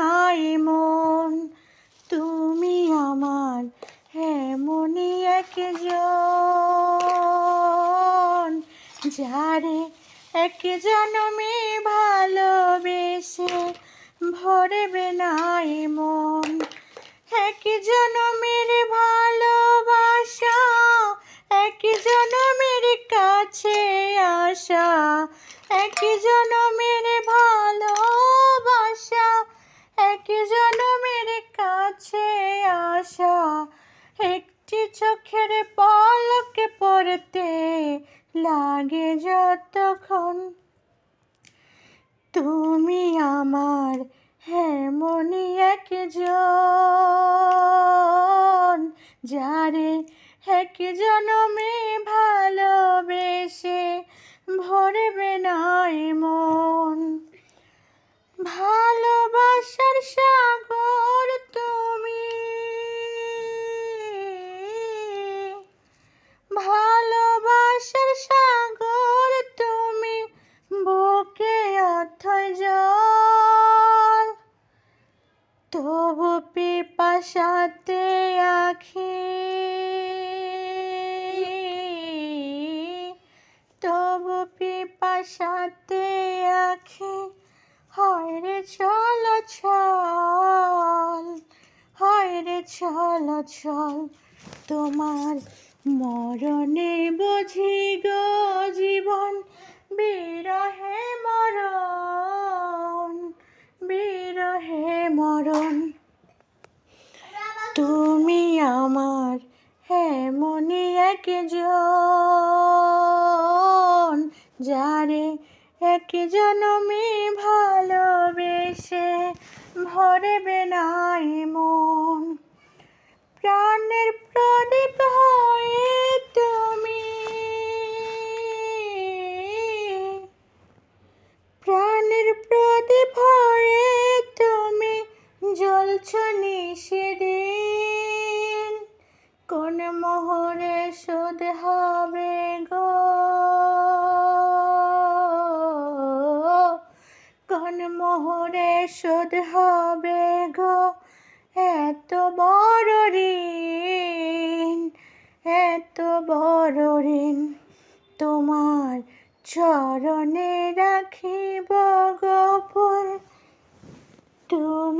নাই মন। তুমি আমার এমনই একজন, যারে এক জনমে ভালোবেসে ভরবে নাই মন। এক জনমের ভালোবাসা, এক জনমের কাছে আসা, এক জনমের ভালোবাসা, এক জনমের কাছে আসা। একটি চোখের পলকে পড়তে লাগে যতক্ষণ। তুমি আমার এমনই একজন, যারে এক জনমে ভালোবেসে ভরবে নাই মন। ভালোবাসার সাগর তুমি, ভালোবাসার সাগর তুমি, বুকে অথই জল। তবু পিপাসাতে আখি, তবু পিপাসাতে আখি হয় রে চলাচল, হয় রে চলাচল। তোমার মরণে বুঝি গো জীবন বিরহে মরণ, বিরহে মরণ। তুমি আমার এমনই একজন, যারে এক জনমে ভালোবেসে ভরবে নাই মন। প্রাণের প্রদীপ হয়ে তুমি, প্রাণের প্রদীপ হয়ে তুমি জ্বলছ নিশিদিন। কোন মোহরে শোধ হবে গো, কোন মোহরে শোধ হবে গো এত বড় ঋণ, এত বড় ঋণ। তোমার চরণে রাখিব গো ফুল। তুমি